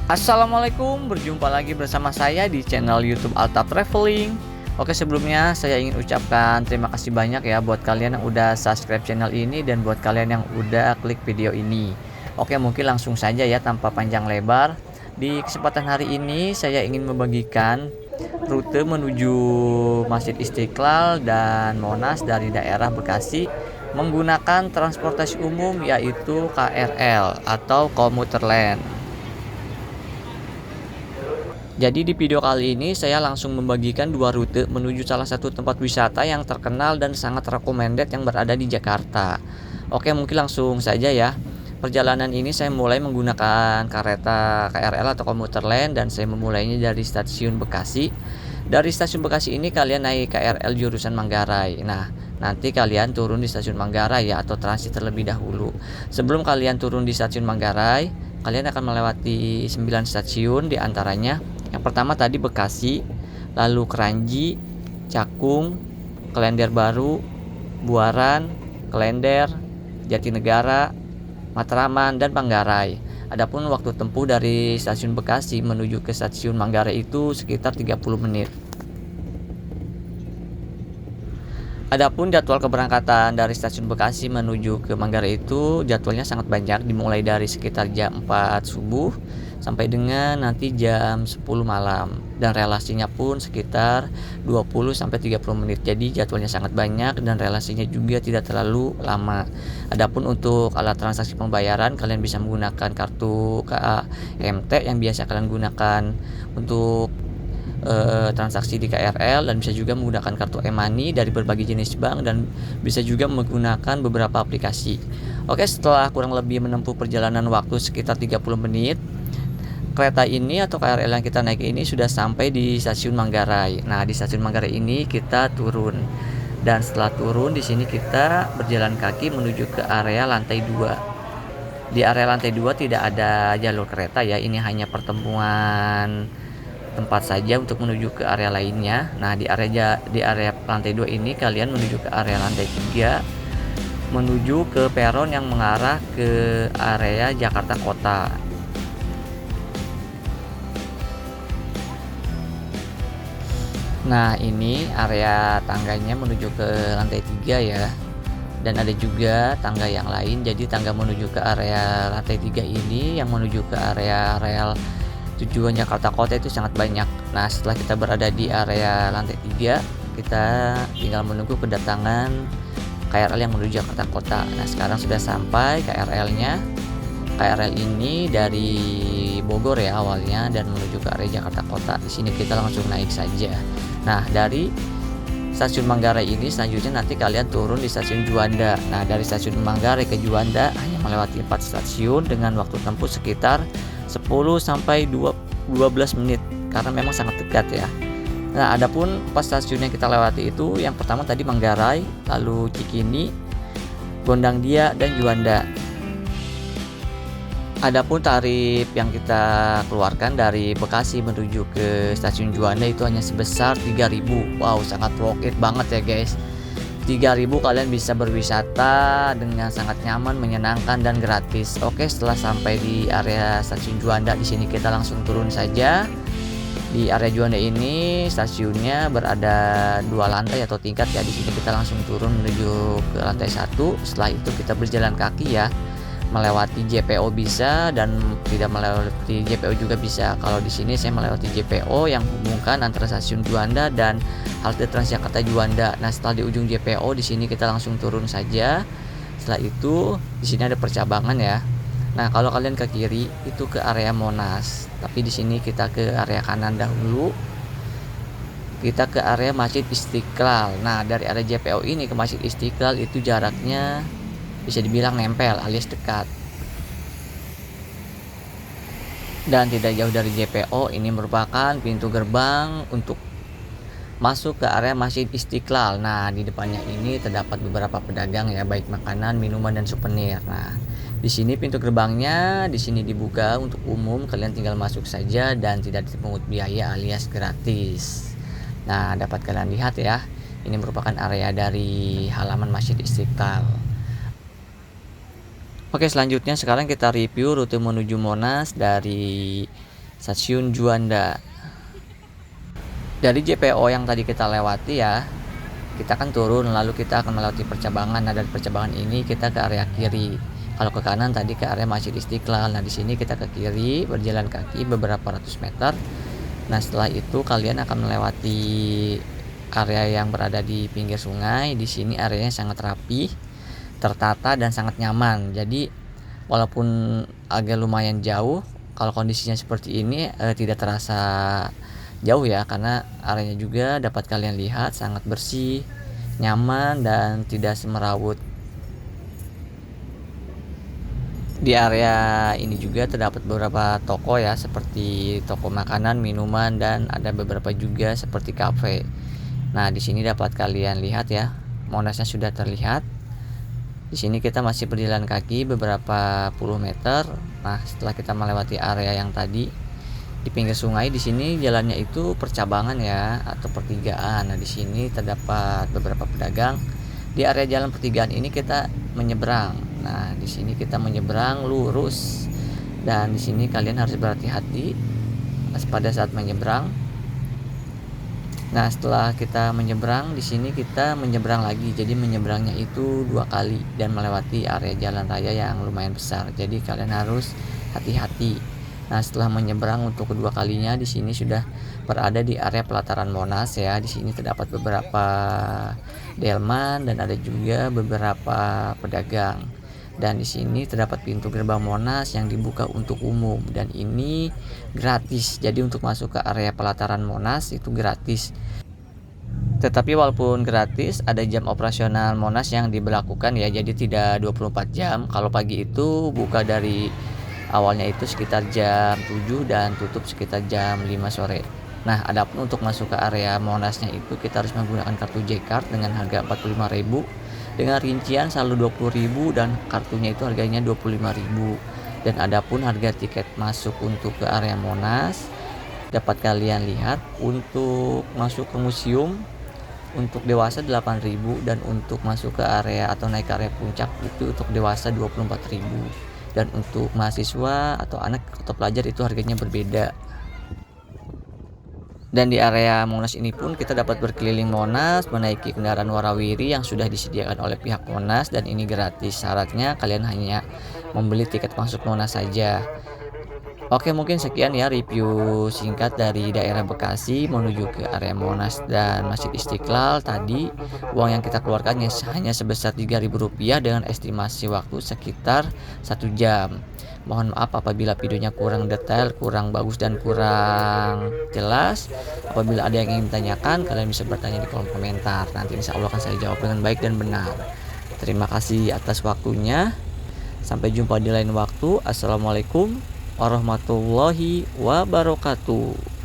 Assalamualaikum, berjumpa lagi bersama saya di channel YouTube Alta Traveling. Oke, sebelumnya saya ingin ucapkan terima kasih banyak ya buat kalian yang udah subscribe channel ini dan buat kalian yang udah klik video ini. Oke, mungkin langsung saja ya tanpa panjang lebar. Di kesempatan hari ini saya ingin membagikan rute menuju Masjid Istiqlal dan Monas dari daerah Bekasi menggunakan transportasi umum yaitu KRL atau komuter lain. Jadi di video kali ini saya langsung membagikan dua rute menuju salah satu tempat wisata yang terkenal dan sangat recommended yang berada di Jakarta. Oke, mungkin langsung saja ya. Perjalanan ini saya mulai menggunakan kereta KRL atau komuter lain dan saya memulainya dari stasiun Bekasi. Dari stasiun Bekasi ini kalian naik KRL jurusan Manggarai. Nah, nanti kalian turun di stasiun Manggarai ya atau transit terlebih dahulu. Sebelum kalian turun di stasiun Manggarai, kalian akan melewati 9 stasiun di antaranya. Yang pertama tadi Bekasi, lalu Kranji, Cakung, Klender Baru, Buaran, Klender, Jatinegara, Matraman, dan Manggarai. Adapun waktu tempuh dari stasiun Bekasi menuju ke stasiun Manggarai itu sekitar 30 menit. Adapun jadwal keberangkatan dari stasiun Bekasi menuju ke Manggarai itu jadwalnya sangat banyak, dimulai dari sekitar jam 4 subuh sampai dengan nanti jam 10 malam dan relasinya pun sekitar 20 sampai 30 menit. Jadi jadwalnya sangat banyak dan relasinya juga tidak terlalu lama. Adapun untuk alat transaksi pembayaran kalian bisa menggunakan kartu KAMT yang biasa kalian gunakan untuk transaksi di KRL, dan bisa juga menggunakan kartu e-money dari berbagai jenis bank dan bisa juga menggunakan beberapa aplikasi. Oke, setelah kurang lebih menempuh perjalanan waktu sekitar 30 menit, kereta ini atau KRL yang kita naik ini sudah sampai di stasiun Manggarai. Nah, di stasiun Manggarai ini kita turun. Dan setelah turun di sini kita berjalan kaki menuju ke area lantai 2. Di area lantai 2 tidak ada jalur kereta ya, ini hanya pertemuan tempat saja untuk menuju ke area lainnya. Nah, di area lantai 2 ini kalian menuju ke area lantai 3 menuju ke peron yang mengarah ke area Jakarta Kota. Nah, ini area tangganya menuju ke lantai 3 ya. Dan ada juga tangga yang lain. Jadi tangga menuju ke area lantai 3 ini yang menuju ke area rel tujuan Jakarta Kota itu sangat banyak. Nah, setelah kita berada di area lantai 3, kita tinggal menunggu kedatangan KRL yang menuju Jakarta Kota. Nah, sekarang sudah sampai KRL-nya. KRL ini dari Bogor ya awalnya dan menuju ke area Jakarta Kota. Di sini kita langsung naik saja. Nah, dari stasiun Manggarai ini selanjutnya nanti kalian turun di stasiun Juanda. Nah, dari stasiun Manggarai ke Juanda hanya melewati 4 stasiun dengan waktu tempuh sekitar 10 sampai 12 menit karena memang sangat dekat ya. Nah, adapun pas stasiun yang kita lewati itu yang pertama tadi Manggarai, lalu Cikini, Gondangdia, dan Juanda. Adapun tarif yang kita keluarkan dari Bekasi menuju ke stasiun Juanda itu hanya sebesar 3.000. Wow, sangat worth it banget ya guys. 3.000 kalian bisa berwisata dengan sangat nyaman, menyenangkan, dan gratis. Oke, setelah sampai di area stasiun Juanda, di sini kita langsung turun saja. Di area Juanda ini stasiunnya berada 2 lantai atau tingkat ya. Di sini kita langsung turun menuju ke lantai 1. Setelah itu kita berjalan kaki ya. Melewati JPO bisa dan tidak melewati JPO juga bisa. Kalau di sini saya melewati JPO yang menghubungkan antara stasiun Juanda dan halte Transjakarta Juanda. Nah, setelah di ujung JPO di sini kita langsung turun saja. Setelah itu di sini ada percabangan ya. Nah, kalau kalian ke kiri itu ke area Monas, tapi di sini kita ke area kanan dahulu. Kita ke area Masjid Istiqlal. Nah, dari area JPO ini ke Masjid Istiqlal itu jaraknya bisa dibilang nempel alias dekat. Dan tidak jauh dari JPO ini merupakan pintu gerbang untuk masuk ke area Masjid Istiqlal. Nah, di depannya ini terdapat beberapa pedagang ya, baik makanan, minuman, dan souvenir. Nah, di sini pintu gerbangnya di sini dibuka untuk umum, kalian tinggal masuk saja dan tidak dipungut biaya alias gratis. Nah, dapat kalian lihat ya, ini merupakan area dari halaman Masjid Istiqlal. Oke, selanjutnya sekarang kita review rute menuju Monas dari Stasiun Juanda. Dari JPO yang tadi kita lewati ya, kita kan turun lalu kita akan melewati percabangan. Nah, dari percabangan ini kita ke area kiri. Kalau ke kanan tadi ke area Masjid Istiqlal. Nah, di sini kita ke kiri berjalan kaki beberapa ratus meter. Nah, setelah itu kalian akan melewati area yang berada di pinggir sungai. Di sini areanya sangat rapi, tertata dan sangat nyaman. Jadi walaupun agak lumayan jauh, kalau kondisinya seperti ini tidak terasa jauh ya, karena areanya juga dapat kalian lihat sangat bersih, nyaman dan tidak semerawut. Di area ini juga terdapat beberapa toko ya, seperti toko makanan, minuman, dan ada beberapa juga seperti kafe. Nah, di sini dapat kalian lihat ya, Monasnya sudah terlihat. Di sini kita masih berjalan kaki beberapa puluh meter. Nah, setelah kita melewati area yang tadi di pinggir sungai, di sini jalannya itu percabangan ya, atau pertigaan. Nah, di sini terdapat beberapa pedagang. Di area jalan pertigaan ini kita menyeberang. Nah, di sini kita menyeberang lurus. Dan di sini kalian harus berhati-hati pada saat menyeberang. Nah, setelah kita menyeberang, di sini kita menyeberang lagi. Jadi menyeberangnya itu 2 kali dan melewati area jalan raya yang lumayan besar. Jadi kalian harus hati-hati. Nah, setelah menyeberang untuk kedua kalinya, di sini sudah berada di area pelataran Monas ya. Di sini terdapat beberapa delman dan ada juga beberapa pedagang. Dan di sini terdapat pintu gerbang Monas yang dibuka untuk umum dan ini gratis. Jadi untuk masuk ke area pelataran Monas itu gratis. Tetapi walaupun gratis, ada jam operasional Monas yang diberlakukan ya. Jadi tidak 24 jam. Kalau pagi itu buka dari awalnya itu sekitar jam 7 dan tutup sekitar jam 5 sore. Nah, adapun untuk masuk ke area Monasnya itu kita harus menggunakan kartu J-Card dengan harga 45.000 dengan rincian saldo 20.000 dan kartunya itu harganya 25.000. Dan adapun harga tiket masuk untuk ke area Monas dapat kalian lihat untuk masuk ke museum untuk dewasa 8.000 dan untuk masuk ke area atau naik ke area puncak itu untuk dewasa 24.000. Dan untuk mahasiswa atau anak atau pelajar itu harganya berbeda. Dan di area Monas ini pun kita dapat berkeliling Monas, menaiki kendaraan warawiri yang sudah disediakan oleh pihak Monas dan ini gratis. Syaratnya kalian hanya membeli tiket masuk Monas saja. Oke, mungkin sekian ya review singkat dari daerah Bekasi menuju ke area Monas dan Masjid Istiqlal. Tadi uang yang kita keluarkan hanya sebesar Rp3.000 dengan estimasi waktu sekitar 1 jam. Mohon maaf apabila videonya kurang detail, kurang bagus dan kurang jelas. Apabila ada yang ingin ditanyakan, kalian bisa bertanya di kolom komentar. Nanti insya Allah akan saya jawab dengan baik dan benar. Terima kasih atas waktunya. Sampai jumpa di lain waktu. Assalamualaikum warahmatullahi wabarakatuh.